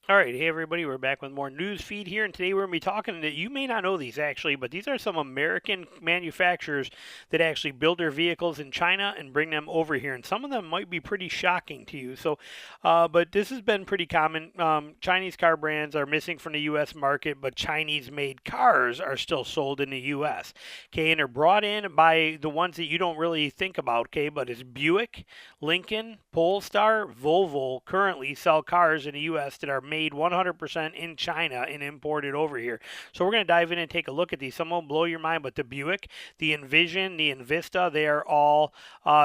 All right, hey everybody, we're back with more news feed here, and today we're going to be talking to, you may not know these actually, but these are some American manufacturers that actually build their vehicles in China and bring them over here, and some of them might be pretty shocking to you. But this has been pretty common. Chinese car brands are missing from the U.S. market, but Chinese-made cars are still sold in the U.S. Okay, and they're brought in by the ones that you don't really think about. Okay, but it's Buick, Lincoln, Polestar, Volvo currently sell cars in the U.S. that are made 100% in China and imported over here. So we're going to dive in and take a look at these. Some will blow your mind, but the Buick, the Envision, the Envista, they are all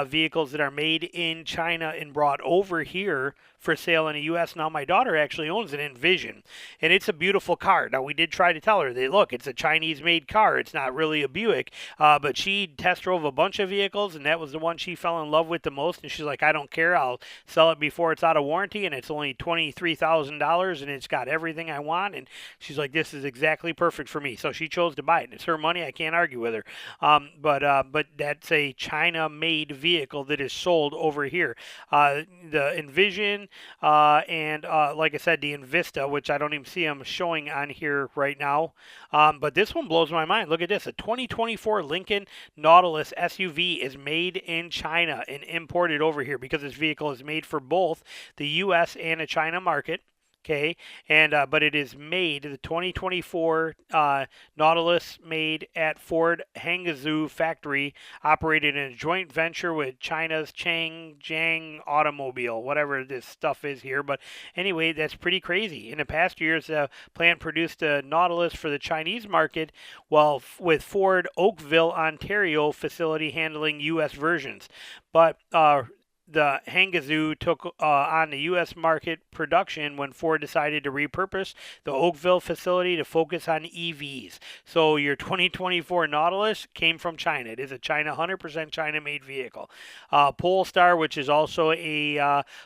vehicles that are made in China and brought over here for sale in the U.S. Now, my daughter actually owns an Envision, and it's a beautiful car. Now, we did try to tell her that, look, it's a Chinese-made car. It's not really a Buick, but she test drove a bunch of vehicles, and that was the one she fell in love with the most, and she's like, I don't care. I'll sell it before it's out of warranty, and it's only $23,000, and it's got everything I want, and she's like, this is exactly perfect for me. So she chose to buy it. It's her money. I can't argue with her. But that's a China-made vehicle that is sold over here. The Envision and like I said, the Invista, which I don't even see them showing on here right now. But this one blows my mind. Look at this. A 2024 Lincoln Nautilus SUV is made in China and imported over here because this vehicle is made for both the U.S. and a China market. Okay, and but it is made the 2024 Nautilus made at Ford Hangzhou factory, operated in a joint venture with China's Changjiang Automobile, whatever this stuff is here. But anyway, that's pretty crazy. In the past years, the plant produced a Nautilus for the Chinese market, while with Ford Oakville, Ontario facility handling U.S. versions. But the Hangzhou took on the U.S. market production when Ford decided to repurpose the Oakville facility to focus on EVs. So your 2024 Nautilus came from China. It is a 100% China-made vehicle. Polestar, which is also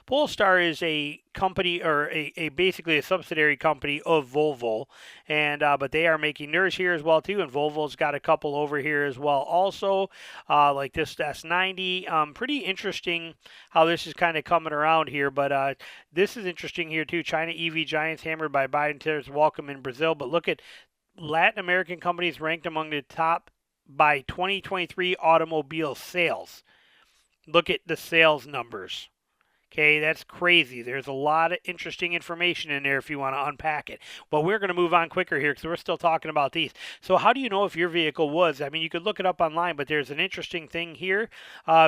Polestar is a company or a basically a subsidiary company of Volvo, and but they are making theirs here as well too. And Volvo's got a couple over here as well, also like this S90. Pretty interesting how this is kind of coming around here. But this is interesting here too. China EV giants hammered by Biden tariffs welcome in Brazil. But look at Latin American companies ranked among the top by 2023 automobile sales. Look at the sales numbers. Okay, that's crazy. There's a lot of interesting information in there if you want to unpack it. But we're going to move on quicker here because we're still talking about these. So how do you know if your vehicle was? I mean, you could look it up online, but there's an interesting thing here.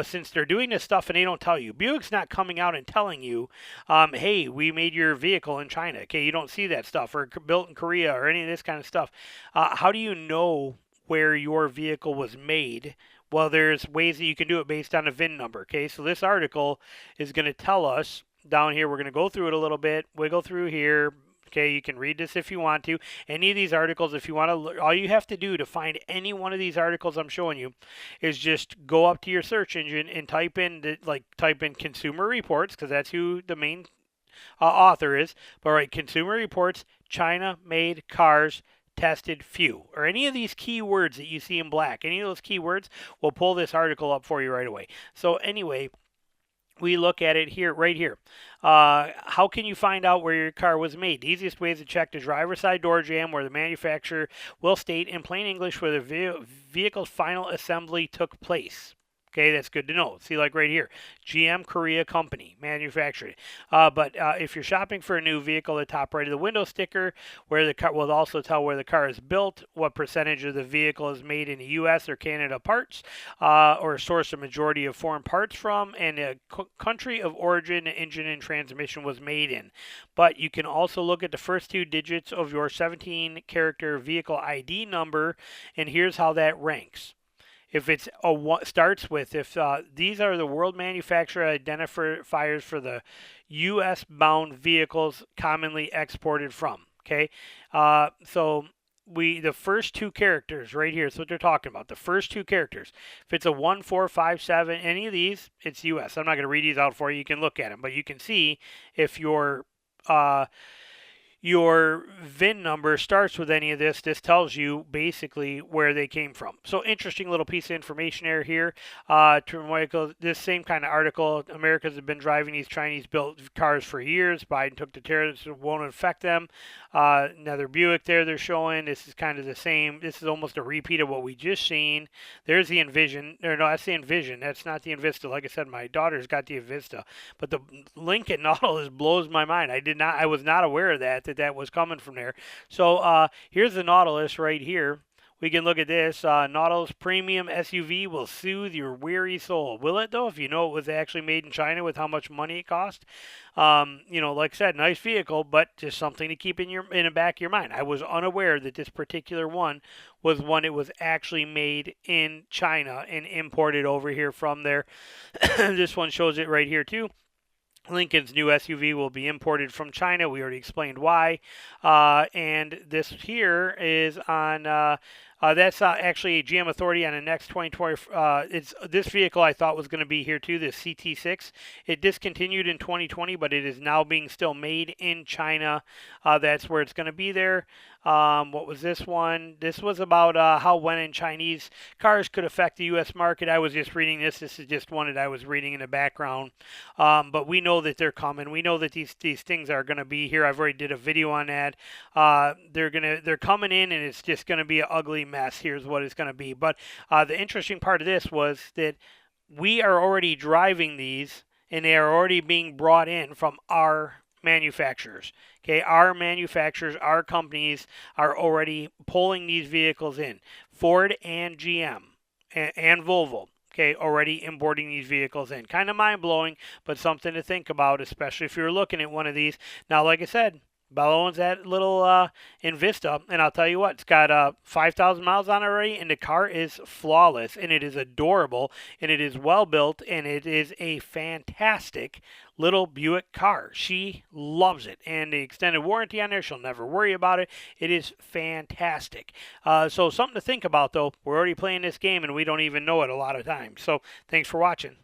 Since they're doing this stuff and they don't tell you, Buick's not coming out and telling you, hey, we made your vehicle in China. Okay, you don't see that stuff, or built in Korea, or any of this kind of stuff. How do you know where your vehicle was made? Well, there's ways that you can do it based on a VIN number. Okay, so this article is going to tell us down here. We're going to go through it a little bit, wiggle through here. Okay, you can read this if you want to. Any of these articles, if you want to, all you have to do to find any one of these articles I'm showing you is just go up to your search engine and type in Consumer Reports, because that's who the main author is. But right, Consumer Reports, China made cars tested few, or any of these keywords that you see in black. Any of those keywords will pull this article up for you right away. So anyway, we look at it here, right here. How can you find out where your car was made? The easiest way is to check the driver's side door jamb, where the manufacturer will state in plain English where the vehicle's final assembly took place. Okay, that's good to know. See, like right here, GM Korea Company manufactured it. But if you're shopping for a new vehicle, the top right of the window sticker, where the car will also tell where the car is built, what percentage of the vehicle is made in the U.S. or Canada parts, or source a majority of foreign parts from, and the country of origin the engine and transmission was made in. But you can also look at the first two digits of your 17-character vehicle ID number, and here's how that ranks. If it's starts with, if these are the world manufacturer identifiers for the U.S. bound vehicles commonly exported from. Okay, so the first two characters right here is what they're talking about. The first two characters. If it's a 1, 4, 5, 7, any of these, it's U.S. I'm not going to read these out for you. You can look at them, but you can see if your your VIN number starts with any of this, this tells you basically where they came from. So interesting little piece of information here. This same kind of article, Americans have been driving these Chinese-built cars for years. Biden took the tariffs, it won't affect them. Another Buick there they're showing. This is kind of the same. This is almost a repeat of what we just seen. There's the Envision. Or no, that's the Envision. That's not the Invista. Like I said, my daughter's got the Invista. But the Lincoln Nautilus blows my mind. I was not aware of that was coming from there. So here's the Nautilus right here. We can look at this. Nautilus Premium SUV will soothe your weary soul. Will it, though, if you know it was actually made in China with how much money it cost? Like I said, nice vehicle, but just something to keep in the back of your mind. I was unaware that this particular one was one it was actually made in China and imported over here from there. This one shows it right here, too. Lincoln's new SUV will be imported from China. We already explained why. And this here is on... that's actually a GM Authority on the next 2020. It's this vehicle I thought was going to be here too, this CT6. It discontinued in 2020, but it is now being still made in China. That's where it's going to be there. What was this one? This was about how when in Chinese cars could affect the U.S. market. I was just reading this. This is just one that I was reading in the background. But we know that they're coming. We know that these things are going to be here. I've already did a video on that. They're coming in, and it's just going to be an ugly mess. Here's what it's going to be. But the interesting part of this was that we are already driving these, and they are already being brought in from our manufacturers. Okay, our manufacturers, our companies are already pulling these vehicles in. Ford and GM and Volvo. Okay, already importing these vehicles in. Kind of mind-blowing, but something to think about, especially if you're looking at one of these. Now, like I said, Bella owns that little Invista, and I'll tell you what, it's got 5,000 miles on it already, and the car is flawless, and it is adorable, and it is well-built, and it is a fantastic little Buick car. She loves it, and the extended warranty on there, she'll never worry about it. It is fantastic. So something to think about, though. We're already playing this game, and we don't even know it a lot of times. So thanks for watching.